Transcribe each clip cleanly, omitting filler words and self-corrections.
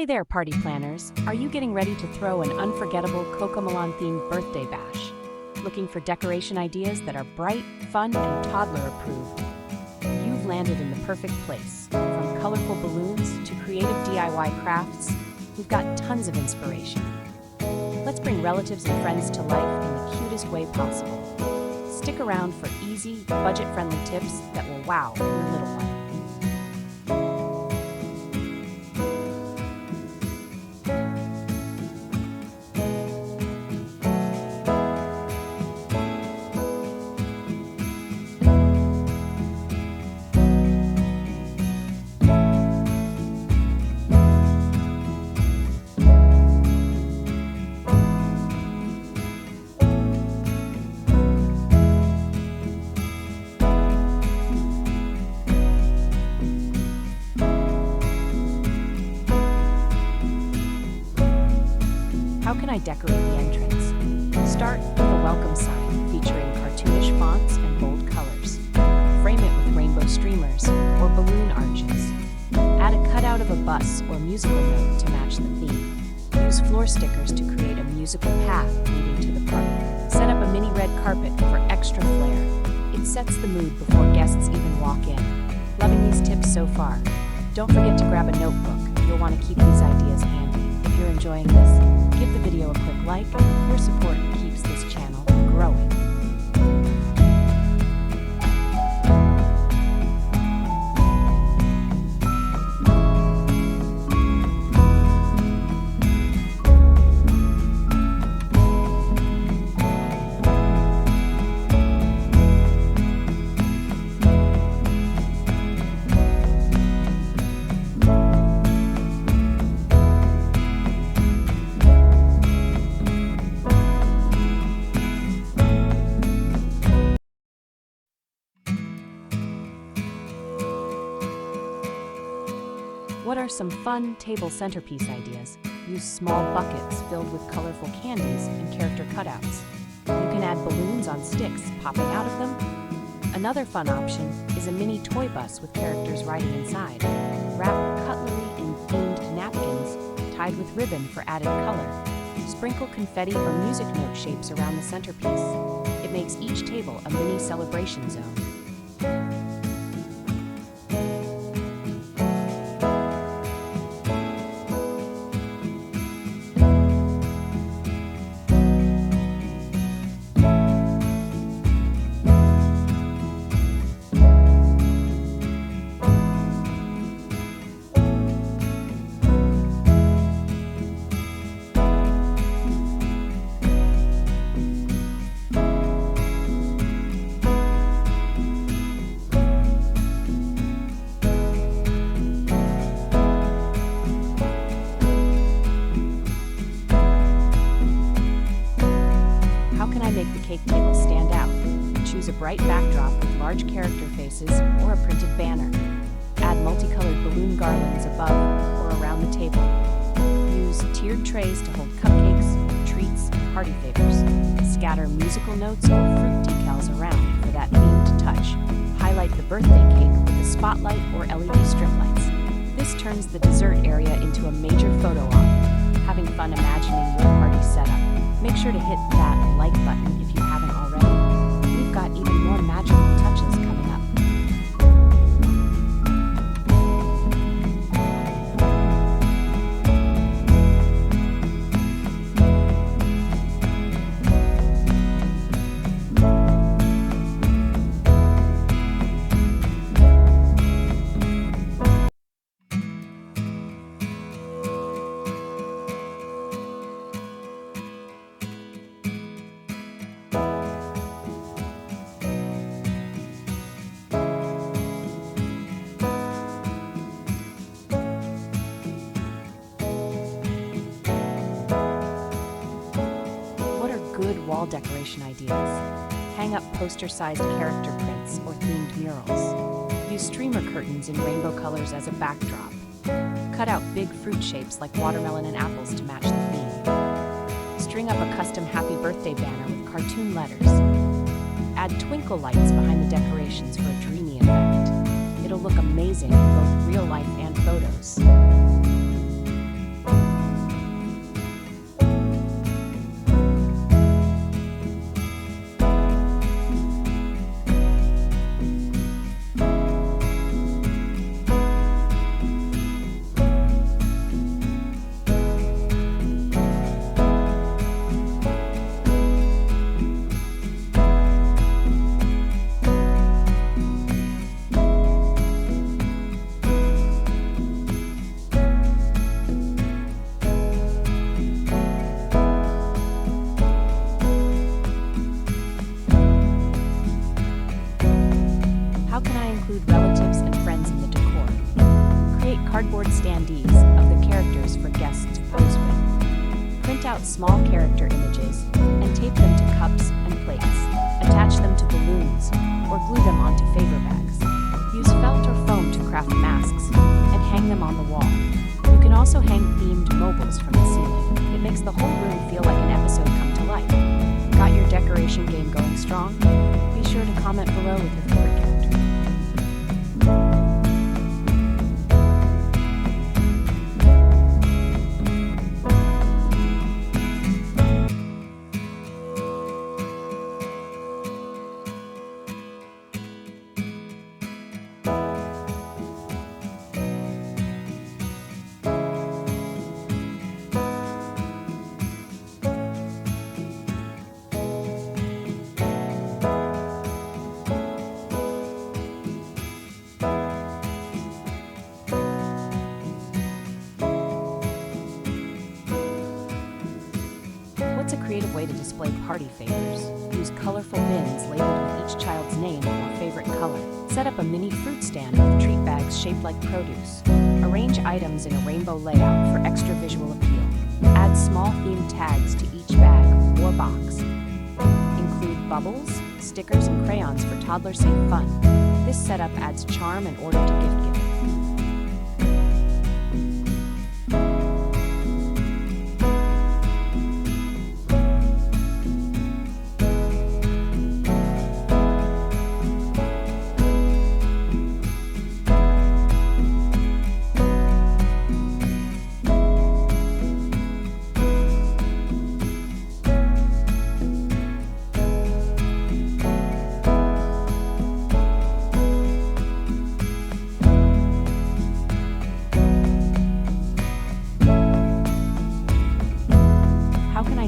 Hey there, party planners. Are you getting ready to throw an unforgettable Cocomelon themed birthday bash? Looking for decoration ideas that are bright, fun, and toddler approved? You've landed in the perfect place. From colorful balloons to creative DIY crafts, we've got tons of inspiration. Let's bring relatives and friends to life in the cutest way possible. Stick around for easy, budget-friendly tips that will wow your little one. How can I decorate the entrance? Start with a welcome sign featuring cartoonish fonts and bold colors. Frame it with rainbow streamers or balloon arches. Add a cutout of a bus or musical note to match the theme. Use floor stickers to create a musical path leading to the park. Set up a mini red carpet for extra flair. It sets the mood before guests even walk in. Loving these tips so far. Don't forget to grab a notebook. You'll want to keep these ideas handy. If you're enjoying this, give the video a quick like. Your support keeps this channel growing. What are some fun table centerpiece ideas? Use small buckets filled with colorful candies and character cutouts. You can add balloons on sticks popping out of them. Another fun option is a mini toy bus with characters riding inside. Wrap cutlery in themed napkins tied with ribbon for added color. Sprinkle confetti or music note shapes around the centerpiece. It makes each table a mini celebration zone. Make the cake table stand out. Choose a bright backdrop with large character faces or a printed banner. Add multicolored balloon garlands above or around the table. Use tiered trays to hold cupcakes, treats, and party favors. Scatter musical notes or fruit decals around for that themed touch. Highlight the birthday cake with a spotlight or LED strip lights. This turns the dessert area into a major photo op. Having fun imagining your party setup. Make sure to hit that like button if you haven't already. We've got even more magical touches coming up. Good wall decoration ideas. Hang up poster-sized character prints or themed murals. Use streamer curtains in rainbow colors as a backdrop. Cut out big fruit shapes like watermelon and apples to match the theme. String up a custom happy birthday banner with cartoon letters. Add twinkle lights behind the decorations for a dreamy effect. It'll look amazing in both real life and photos. out small character images and tape them to cups and plates. Attach them to balloons or glue them onto favor bags. Use felt or foam to craft masks and hang them on the wall. You can also hang themed mobiles from the ceiling. It makes the whole room feel like an episode come to life. Got your decoration game going strong? Be sure to comment below with your favorite character. What's a creative way to display party favors? Use colorful bins labeled with each child's name or favorite color. Set up a mini fruit stand with treat bags shaped like produce. Arrange items in a rainbow layout for extra visual appeal. Add small themed tags to each bag or box. Include bubbles, stickers, and crayons for toddler-safe fun. This setup adds charm and order to gift giving.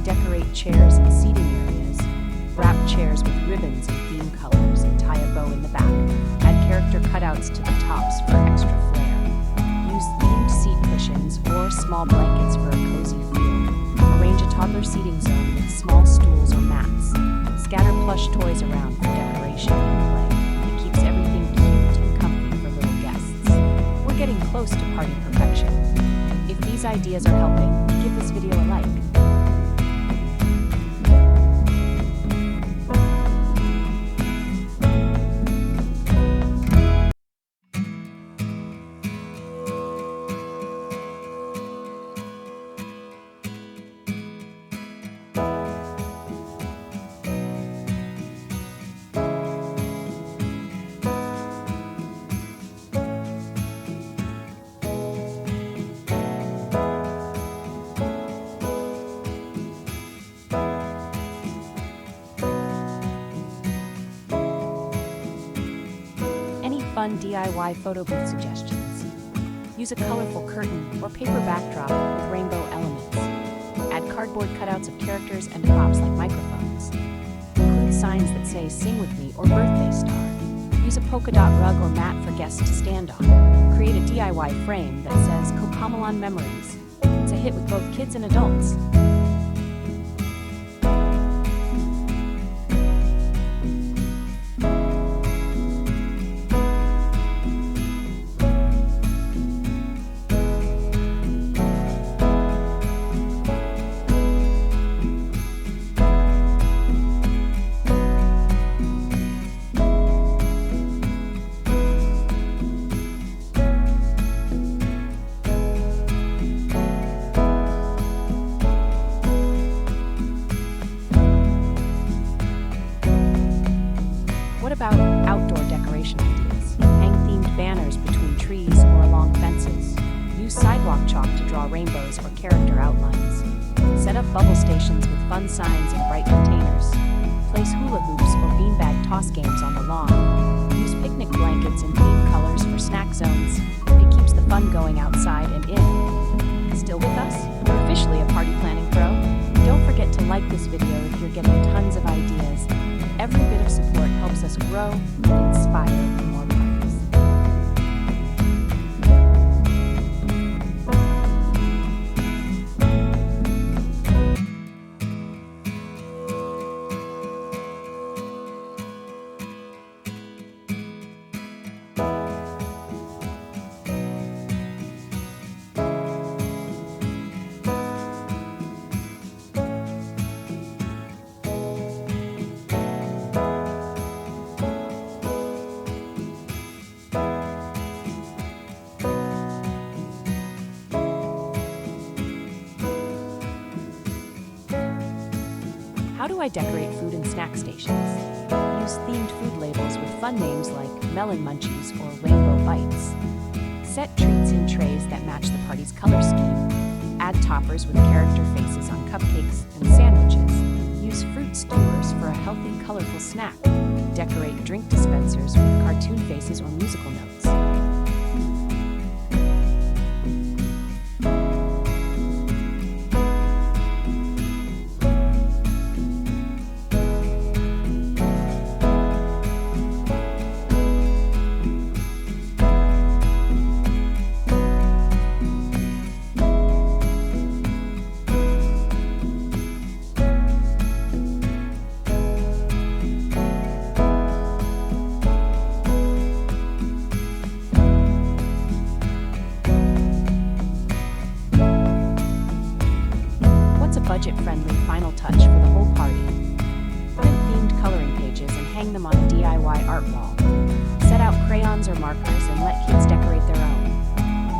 Decorate chairs and seating areas. Wrap chairs with ribbons and theme colors and tie a bow in the back. Add character cutouts to the tops for extra flair. Use themed seat cushions or small blankets for a cozy feel. Arrange a toddler seating zone with small stools or mats. Scatter plush toys around for decoration and play. It keeps everything cute and comfy for little guests. We're getting close to party perfection. If these ideas are helping, give this video a like. Fun DIY photo booth suggestions. Use a colorful curtain or paper backdrop with rainbow elements. Add cardboard cutouts of characters and props like microphones. Include signs that say "Sing with me" or "Birthday star." Use a polka dot rug or mat for guests to stand on. Create a DIY frame that says "Cocomelon Memories." It's a hit with both kids and adults. What about outdoor decoration ideas? Hang themed banners between trees or along fences. Use sidewalk chalk to draw rainbows or character outlines. Set up bubble stations with fun signs and bright containers. Place hula hoops or beanbag toss games on the lawn. Use picnic blankets and themed colors for snack zones. It keeps the fun going outside and in. Still with us? You're officially a party planning pro. Don't forget to like this video if you're getting tons of ideas. Every bit of support helps us grow and inspire more parties. How do I decorate food and snack stations? Use themed food labels with fun names like melon munchies or rainbow bites. Set treats in trays that match the party's color scheme. Add toppers with character faces on cupcakes and sandwiches. Use fruit skewers for a healthy, colorful snack. Decorate drink dispensers with cartoon faces or musical notes. Budget-friendly final touch for the whole party. Print themed coloring pages and hang them on a DIY art wall. Set out crayons or markers and let kids decorate their own.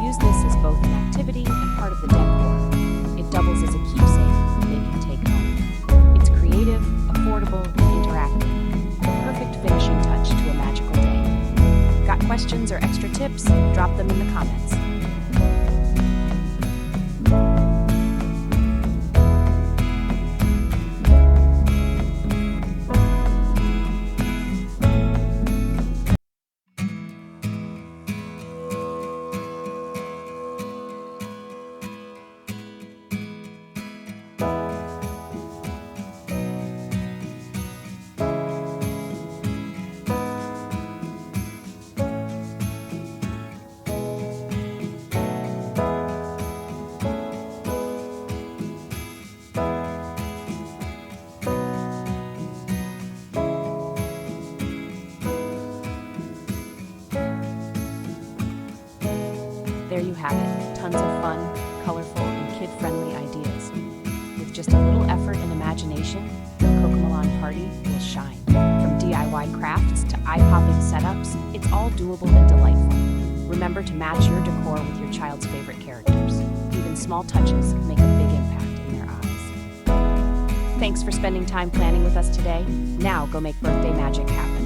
Use this as both an activity and part of the decor. It doubles as a keepsake they can take home. It's creative, affordable, and interactive. The perfect finishing touch to a magical day. Got questions or extra tips? Drop them in the comments. There you have it, tons of fun, colorful, and kid-friendly ideas. With just a little effort and imagination, your Cocomelon party will shine. From DIY crafts to eye-popping setups, it's all doable and delightful. Remember to match your decor with your child's favorite characters. Even small touches make a big impact in their eyes. Thanks for spending time planning with us today. Now go make birthday magic happen.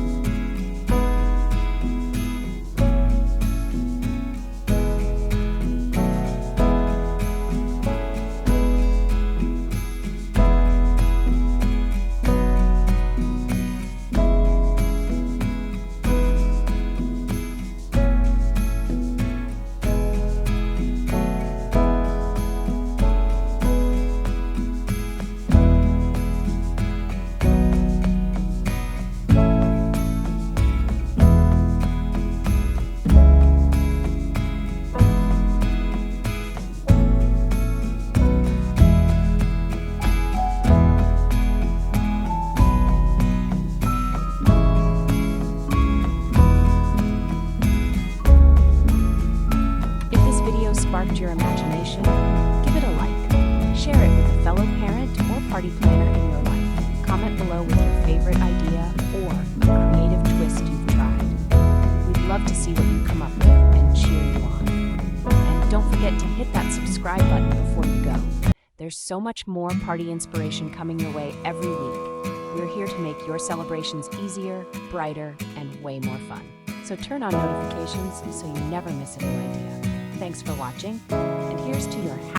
Sparked your imagination, give it a like. Share it with a fellow parent or party planner in your life. Comment below with your favorite idea or a creative twist you've tried. We'd love to see what you come up with and cheer you on. And don't forget to hit that subscribe button before you go. There's so much more party inspiration coming your way every week. We're here to make your celebrations easier, brighter, and way more fun. So turn on notifications so you never miss a new idea. Thanks for watching, and here's to your